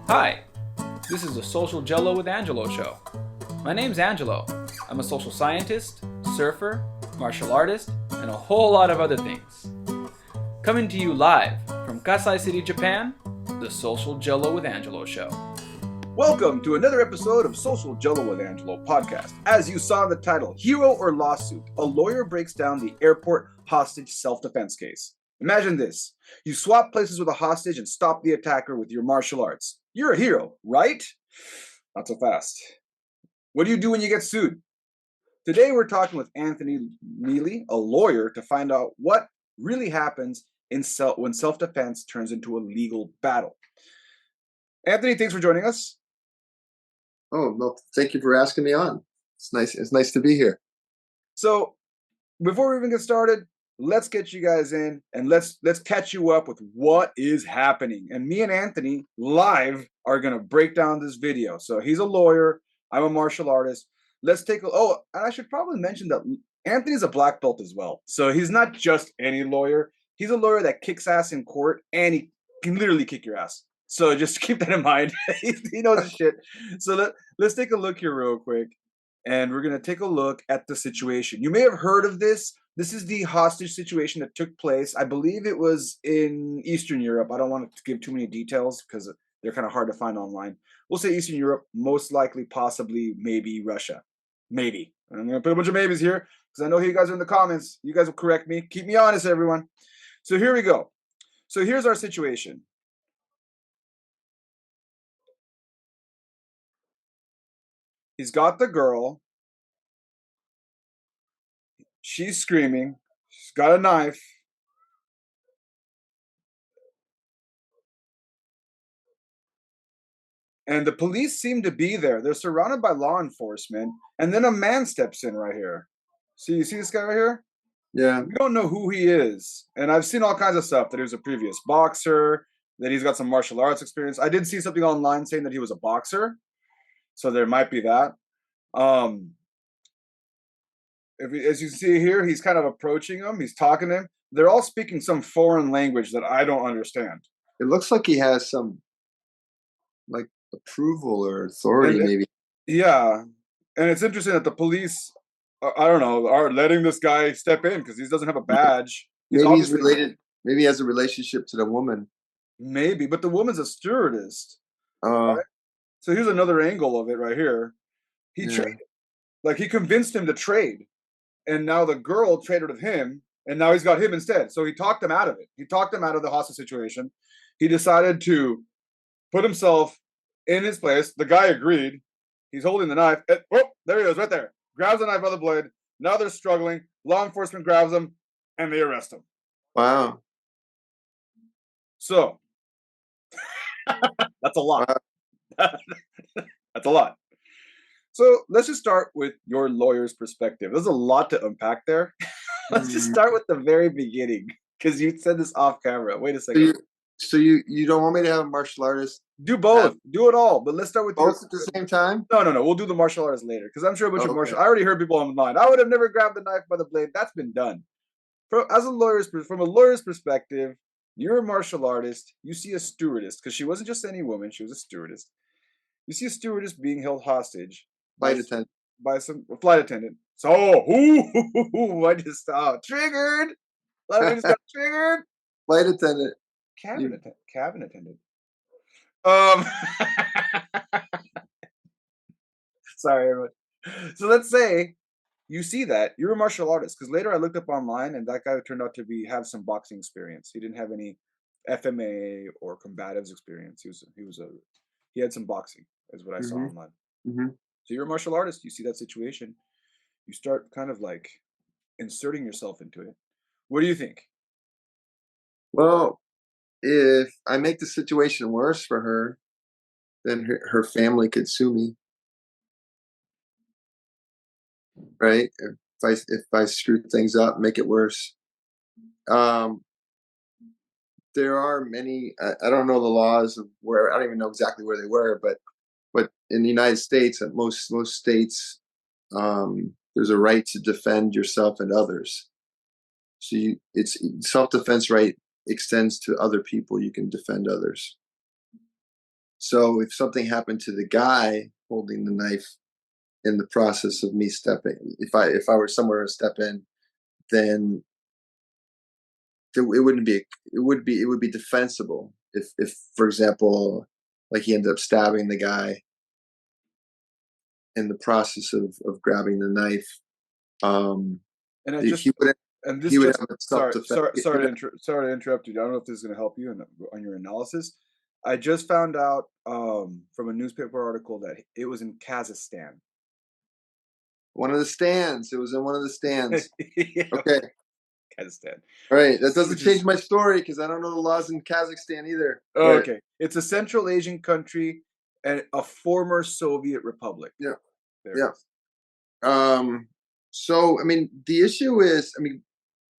Hi, this is the Social Gelo with Angelo show. My name's Angelo. I'm a social scientist, surfer, martial artist, and a whole lot of other things. Coming to you live from Kasai City, Japan, the Social Gelo with Angelo show. Welcome to another episode of Social Gelo with Angelo podcast. As you saw in the title, Hero or Lawsuit, a lawyer breaks down the airport hostage self-defense case. Imagine this. You swap places with a hostage and stop the attacker with your martial arts. You're a hero, right? Not so fast. What do you do when you get sued? Today we're talking with Anthony Miele, a lawyer, to find out what really happens when self-defense turns into a legal battle. Anthony, thanks for joining us. Oh, no, thank you for asking me on. It's nice. It's nice to be here. So before we even get started, let's get you guys in and let's catch you up with what is happening. And me and Anthony live are going to break down this video. So he's a lawyer. I'm a martial artist. Let's take a, oh, and I should probably mention that Anthony's a black belt as well. So he's not just any lawyer. He's a lawyer that kicks ass in court, and he can literally kick your ass. So just keep that in mind. He knows his shit. So let's take a look here real quick. And we're going to take a look at the situation. You may have heard of this. This is the hostage situation that took place. I believe it was in Eastern Europe. I don't want to give too many details because they're kind of hard to find online. We'll say Eastern Europe, most likely, possibly, maybe Russia. Maybe. I'm going to put a bunch of maybes here because I know you guys are in the comments. You guys will correct me. Keep me honest, everyone. So here we go. So here's our situation. He's got the girl. She's screaming. She's got a knife. And the police seem to be there. They're surrounded by law enforcement. And then a man steps in right here. See, you see this guy right here? Yeah. We don't know who he is. And I've seen all kinds of stuff, that he was a previous boxer, that he's got some martial arts experience. I did see something online saying that he was a boxer. So there might be that. As you see here, he's kind of approaching him. He's talking to him. They're all speaking some foreign language that I don't understand. It looks like he has some, like, approval or authority, maybe. Yeah. And it's interesting that the police, I don't know, are letting this guy step in because he doesn't have a badge. Maybe he's related. Maybe he has a relationship to the woman. Maybe, but the woman's a stewardess. Right? So here's another angle of it right here. He traded. Like, he convinced him to trade. And now the girl traded with him, and now he's got him instead. So he talked him out of it. He talked him out of the hostage situation. He decided to put himself in his place. The guy agreed. He's holding the knife. Oh, there he is, right there. Grabs the knife by the blade. Now they're struggling. Law enforcement grabs him, and they arrest him. Wow. So that's a lot. That's a lot. So let's just start with your lawyer's perspective. There's a lot to unpack there. Let's just start with the very beginning, because you said this off camera. Wait a second. So you don't want me to have a martial artist? Do both. Do it all. But let's start with both at the same time? No. We'll do the martial artist later, because I'm sure a bunch of martial. I already heard people online. I would have never grabbed the knife by the blade. That's been done. From a lawyer's perspective, you're a martial artist. You see a stewardess, because she wasn't just any woman. She was a stewardess. You see a stewardess being held hostage. Flight attendant. By some flight attendant. So, I just triggered. A lot of me just got triggered. Flight attendant. Cabin attendant. Sorry, everyone. So let's say you see that you're a martial artist, because later I looked up online, and that guy turned out to have some boxing experience. He didn't have any FMA or combatives experience. He had some boxing, is what I saw online. Mm-hmm. So you're a martial artist. You see that situation. You start kind of like inserting yourself into it. What do you think? Well, if I make the situation worse for her, then her family could sue me. Right? If I screw things up, make it worse. There are many, I don't know the laws of where, I don't even know exactly where they were, but in the United States, at most states, there's a right to defend yourself and others. So it's self-defense right extends to other people. You can defend others. So if something happened to the guy holding the knife in the process of me stepping, if I were somewhere to step in, then it would be defensible if for example, like he ended up stabbing the guy in the process of grabbing the knife. And I he just would and he this would just have a self-defense. sorry to interrupt you. I don't know if this is going to help you on your analysis. I just found out from a newspaper article that it was in Kazakhstan. One of the stands. It was in one of the stands. Yeah, Okay. Kazakhstan. All right. That doesn't Which change is my story because I don't know the laws in Kazakhstan either. oh, But okay. It's a Central Asian country and a former Soviet republic. yeah, There yeah. it is. So I mean, the issue is, I mean,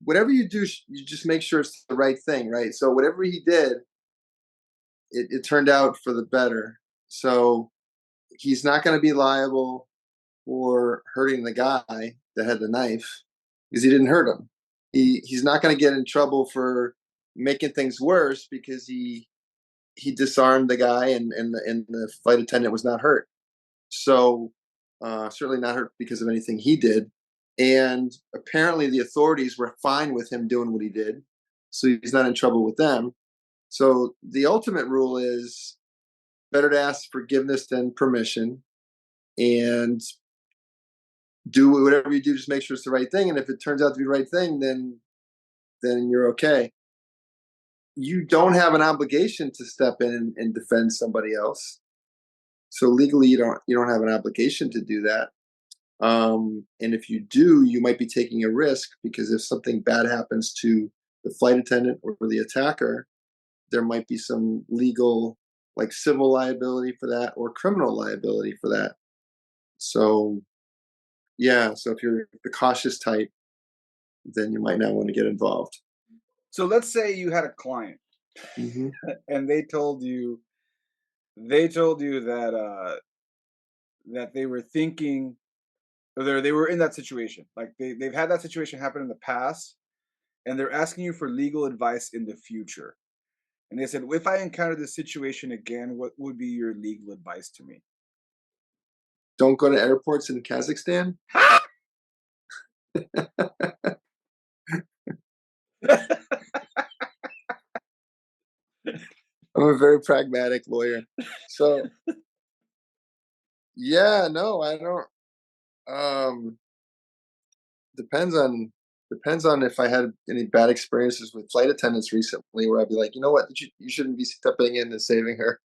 whatever you do, you just make sure it's the right thing, right? So whatever he did, it turned out for the better. So he's not going to be liable for hurting the guy that had the knife because he didn't hurt him. He's not going to get in trouble for making things worse because he disarmed the guy and the flight attendant was not hurt. So certainly not hurt because of anything he did. And apparently the authorities were fine with him doing what he did. So he's not in trouble with them. So the ultimate rule is better to ask forgiveness than permission, and do whatever you do, just make sure it's the right thing. And if it turns out to be the right thing, then you're okay. You don't have an obligation to step in and defend somebody else. So legally, you don't have an obligation to do that. And if you do, you might be taking a risk because if something bad happens to the flight attendant or the attacker, there might be some legal, like civil liability for that or criminal liability for that. So, yeah. So if you're the cautious type, then you might not want to get involved. So let's say you had a client Mm-hmm. and they told you that they were thinking, or they were in that situation. Like they've had that situation happen in the past and they're asking you for legal advice in the future. And they said, if I encounter this situation again, what would be your legal advice to me? Don't go to airports in Kazakhstan. I'm a very pragmatic lawyer. So, yeah, no, I don't. Um, depends on if I had any bad experiences with flight attendants recently, where I'd be like, you know what, you shouldn't be stepping in and saving her.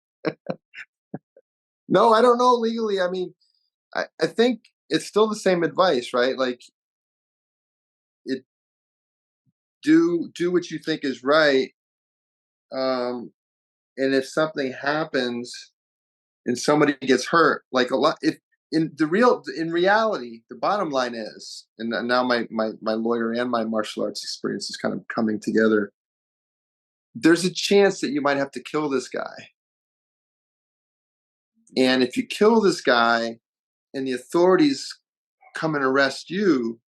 No, I don't know legally. I mean, I think it's still the same advice, right? Like, it do what you think is right. And if something happens and somebody gets hurt, like a lot, if in reality, the bottom line is, and now my lawyer and my martial arts experience is kind of coming together. There's a chance that you might have to kill this guy, and if you kill this guy, and the authorities come and arrest you,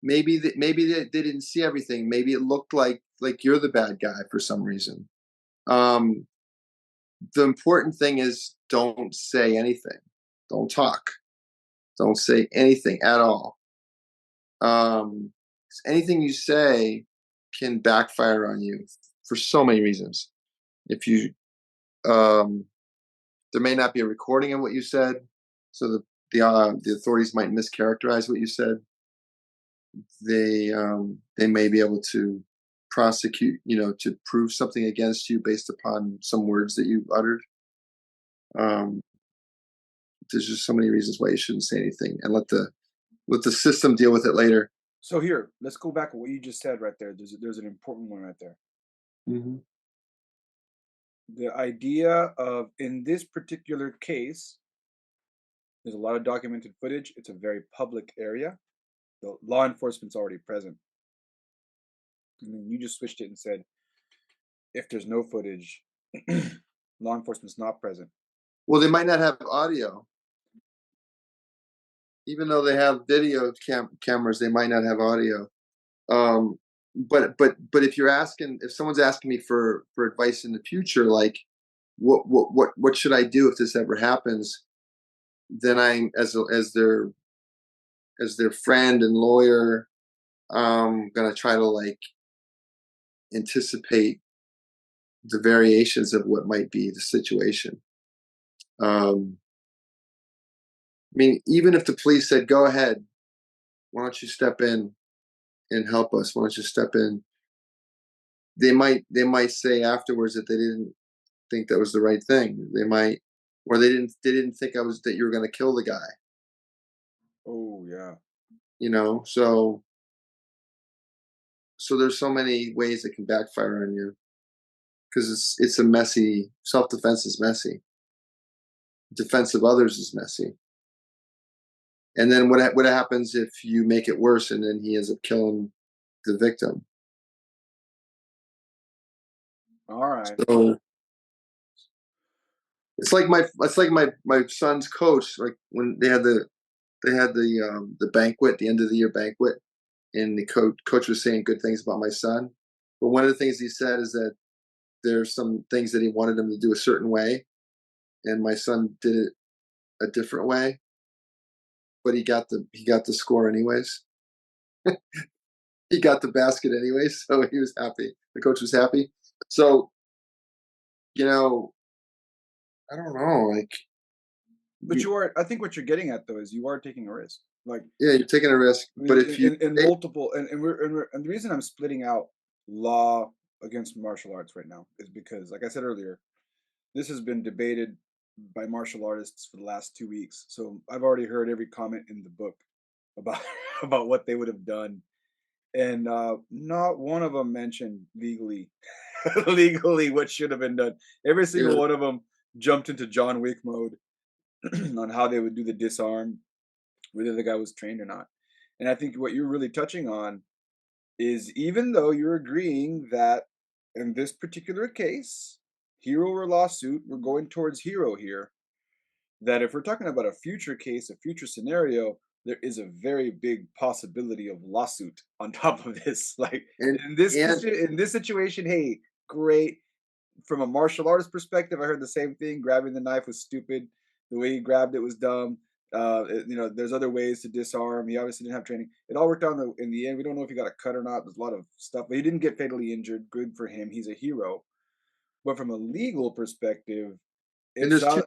maybe they didn't see everything. Maybe it looked like you're the bad guy for some reason. Um, the important thing is don't say anything, don't talk, don't say anything at all. um, Anything you say can backfire on you for so many reasons. If you um, there may not be a recording of what you said, so the authorities might mischaracterize what you said. They may be able to prosecute, to prove something against you based upon some words that you uttered. um, there's just so many reasons why you shouldn't say anything and let the system deal with it later. So here, let's go back to what you just said right there. There's an important one right there. Mm-hmm. The idea of, in this particular case, there's a lot of documented footage. It's a very public area. The law enforcement's already present. And then you just switched it and said, if there's no footage, law enforcement's not present. Well, they might not have audio. Even though they have video cameras, they might not have audio. Um, but if someone's asking me for advice in the future, like, what should I do if this ever happens? Then I'm as their friend and lawyer, gonna try to like anticipate the variations of what might be the situation. Um, I mean, even if the police said, "Go ahead, why don't you step in and help us? Why don't you step in?" They might say afterwards that they didn't think that was the right thing. They might, or they didn't think I was that you were going to kill the guy. Oh yeah. So there's so many ways that can backfire on you because it's a messy self defense is messy. Defense of others is messy. And then what happens if you make it worse and then he ends up killing the victim? All right. So it's like my son's coach, like when they had the banquet, the end of the year banquet, and the coach was saying good things about my son. But one of the things he said is that there's some things that he wanted him to do a certain way, and my son did it a different way, but he got the score anyways. He got the basket anyways, so he was happy. The coach was happy. So, you know, I don't know, like But you are. I think what you're getting at though is you are taking a risk. Like yeah, you're taking a risk, but if you in multiple, and the reason I'm splitting out law against martial arts right now is because, like I said earlier, this has been debated by martial artists for the last 2 weeks. So I've already heard every comment in the book about about what they would have done, and not one of them mentioned legally legally what should have been done. Every single yeah, one of them jumped into John Wick mode on how they would do the disarm, whether the guy was trained or not. And I think what you're really touching on is, even though you're agreeing that in this particular case, hero or lawsuit, we're going towards hero here, that if we're talking about a future case, a future scenario, there is a very big possibility of lawsuit on top of this. Like and and in this situation, hey, great. From a martial artist perspective, I heard the same thing. Grabbing the knife was stupid. The way he grabbed it was dumb. There's other ways to disarm. He obviously didn't have training. It all worked out in the end. We don't know if he got a cut or not. There's a lot of stuff, but he didn't get fatally injured. Good for him. He's a hero. But from a legal perspective, and it's there's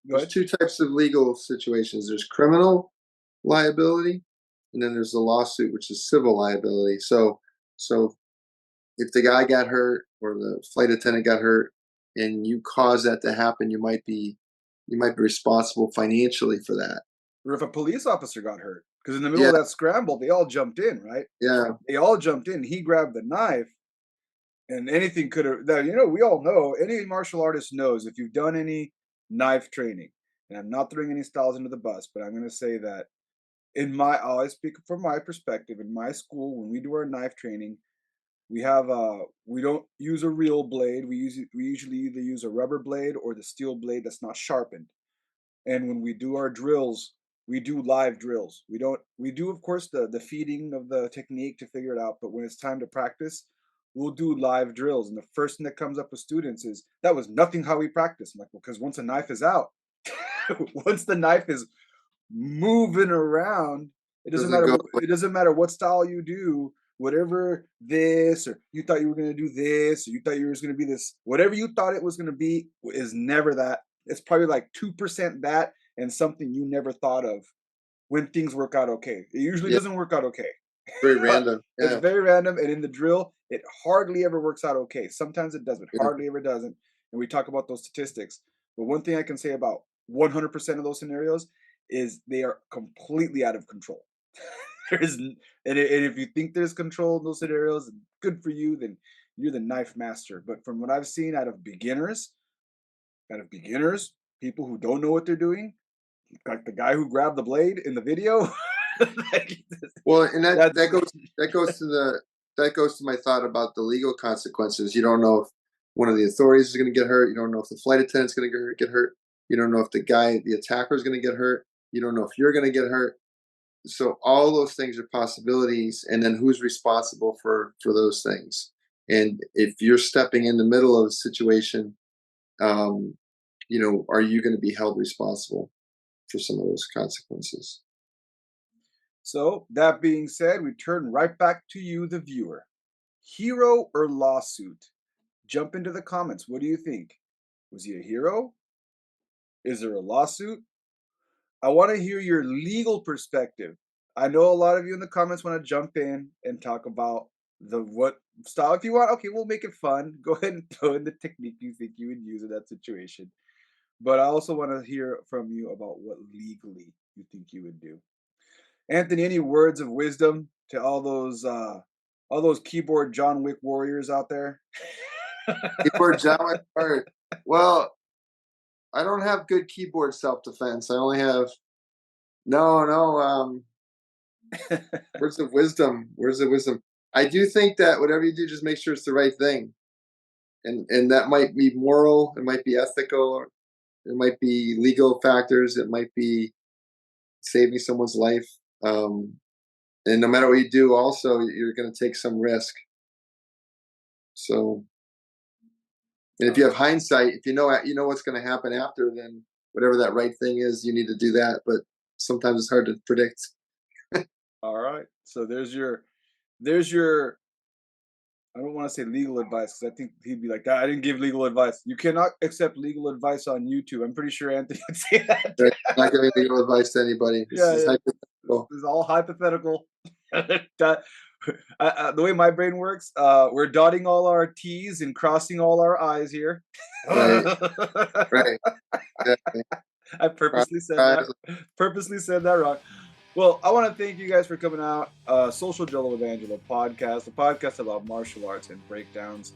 good. two types of legal situations. There's criminal liability, and then there's the lawsuit, which is civil liability. So if the guy got hurt or the flight attendant got hurt, and you caused that to happen, you might be responsible financially for that. Or if a police officer got hurt, because in the middle Yeah, of that scramble, they all jumped in, right? yeah, They all jumped in. He grabbed the knife, and anything could have. We all know. Any martial artist knows if you've done any knife training. And I'm not throwing any styles into the bus, but I'm going to say that I always speak from my perspective. In my school, when we do our knife training, we don't use a real blade. We usually either use a rubber blade or the steel blade that's not sharpened. And when we do our drills, we do live drills. We do of course the feeding of the technique to figure it out, but when it's time to practice, we'll do live drills. And the first thing that comes up with students is, that was nothing how we practice. I'm like, well, because once a knife is out, once the knife is moving around, doesn't go away. it doesn't matter what style you do, whatever this, or you thought you were going to do this, or you thought you was going to be this, whatever you thought it was going to be is never that. It's probably like 2% that and something you never thought of when things work out okay. It usually Yeah, doesn't work out okay. very random. It's Yeah, very random, and in the drill it hardly ever works out okay. Sometimes it does, but yeah. hardly ever doesn't. And we talk about those statistics, but one thing I can say about 100% of those scenarios is they are completely out of control. And if you think there's control in those scenarios, good for you, then you're the knife master. But from what I've seen out of beginners, people who don't know what they're doing, like the guy who grabbed the blade in the video, like, Well, and that that's that goes that goes to the that goes to my thought about the legal consequences. You don't know if one of the authorities is going to get hurt. You don't know if the flight attendant's going to get hurt. You don't know if the attacker is going to get hurt. You don't know if you're going to get hurt. So all those things are possibilities, and then who's responsible for those things? And if you're stepping in the middle of a situation are you going to be held responsible for some of those consequences? So, that being said, we turn right back to you, the viewer. Hero or lawsuit? Jump into the comments. What do you think? Was he a hero? Is there a lawsuit? I want to hear your legal perspective. I know a lot of you in the comments want to jump in and talk about the what style. If you want, okay, we'll make it fun. Go ahead and throw in the technique you think you would use in that situation. But I also want to hear from you about what legally you think you would do. Anthony, any words of wisdom to all those keyboard John Wick warriors out there? Keyboard John Wick. Well, I don't have good keyboard self-defense. I only have no. Words of wisdom. Words of wisdom. I do think that whatever you do, just make sure it's the right thing, and that might be moral. It might be ethical. It might be legal factors. It might be saving someone's life. And no matter what you do, also you're going to take some risk. So, and if you have hindsight, if you know what's going to happen after, then whatever that right thing is, you need to do that. But sometimes it's hard to predict. All right. So there's your I don't want to say legal advice because I think he'd be like, I didn't give legal advice. You cannot accept legal advice on YouTube. I'm pretty sure Anthony would say that. Right? Not giving legal advice to anybody. This is all hypothetical. The way my brain works, we're dotting all our T's and crossing all our I's here. Right. Right. Exactly. I purposely said that wrong. Well, I want to thank you guys for coming out. Social Gelo with Angelo podcast, a podcast about martial arts and breakdowns.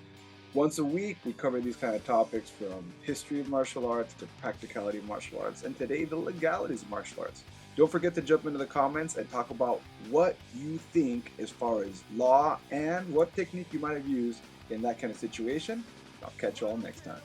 Once a week, we cover these kind of topics from history of martial arts to practicality of martial arts, and today, the legalities of martial arts. Don't forget to jump into the comments and talk about what you think as far as law and what technique you might have used in that kind of situation. I'll catch you all next time.